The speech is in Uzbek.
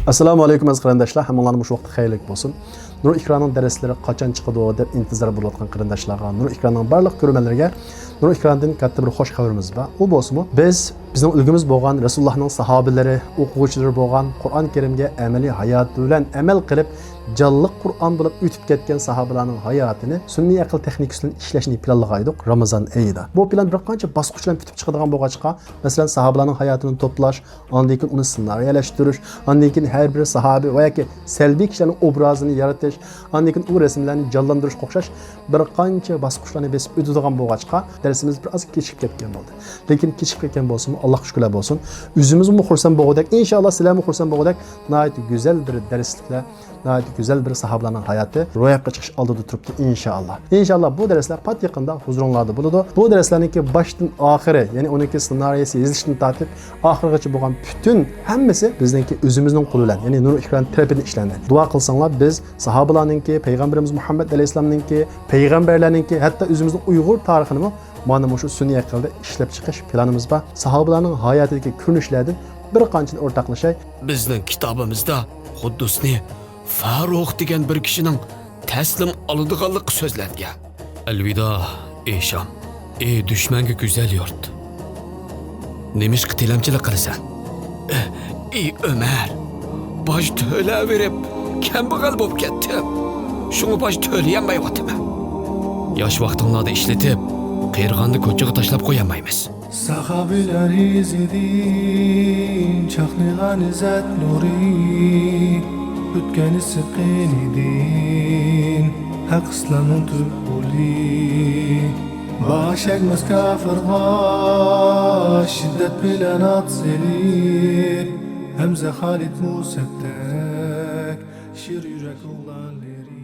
Assalomu alaykum aziz qarindoshlar, hammalarimiz vaqt xayrlik bo'lsin. Nur Ikronning darslari qachon chiqadi deb intizor bo'layotgan qarindoshlarga, Nur Ikronning barliq ko'rganlarga Nur Ikrondan katta bir xo'sh xabarimiz bor. U bo'lsa-mu, bizning ulgimiz bo'lgan Rasulullohning sahobalari, o'quvchilari bo'lgan Qur'on Karimga amaliy hayot bilan amal qilib, jonliq Qur'on bo'lib o'tib ketgan sahobalarning hayotini sun'iy aql texnikasidan ishlashni planlagan edik Ramazon oyida. Bu plan bir qancha bosqichlar bitib chiqadigan bo'lg'achqa, masalan, sahobalarning hayotini to'plash, ondan keyin uni ssenariylashtirish, ondan keyin har bir sahoba va yoki salbiy kishilarning obrazini yaratish, ondan keyin u rasmlarni jonlantirish o'xshash bir qancha bosqichlarni besib o'tadigan bo'lg'achqa, darsimiz biroz kechikib ketgan bo'ldi. Lekin kechikib ketgan bo'lsa-mu, Alloh shukr bo'lsin. O'zimizmi xursand bo'ldik, inshaalloh sizlarni xursand bo'ldik. Nihoyat go'zal bir darsliklar, nihoyat güzel bir sahabalarning hayoti ro'yobga chiqish oldida turibdi inshaalloh. Inshaalloh bu darslar pat yaqinda huzuringlarda bo'ladi. Bu darslarningki boshdan oxiri, ya'ni uniki ssenariysi yozilishdan tortib oxirigacha bo'lgan butun hammasi bizningki o'zimizning qo'li bilan, ya'ni Nur Ikron tarafidan ishlandi. Duo qilsanglar biz sahobalarningki, payg'ambarimiz Muhammad alayhisolamningki, payg'ambarlarningki, hatto o'zimizning Uyg'ur tarixini mana shu sun'iy aqlda ishlab chiqish planimiz bor. Sahobalarning hayotidagi ko'rinishlardan bir qanchani o'rtaqlashay. Bizning kitobimizda Quddusni Farruh degan bir kishining taslim oladiganlik so'zlangan. Alvido ey Sham, ey dushmanga go'zal yurt. Nemishqa tilamchilik qilasan? Ey Ömer, bosh to'laverib kambag'al bo'lib ketdim. Shuni bosh to'layolmayapman. Yosh vaqtinglarda ishlatib, qiyirg'onni ko'chaga tashlab qo'yamaymiz. Sahabiler izledin, çaknigan izzat nuri, Ötkeni sıkın idin, hak İslam'ın tübbuli. Baş egmez kafirga, şiddet bilen atzeli, Hemze Halid Musab'tek, şir yürek oğlanları.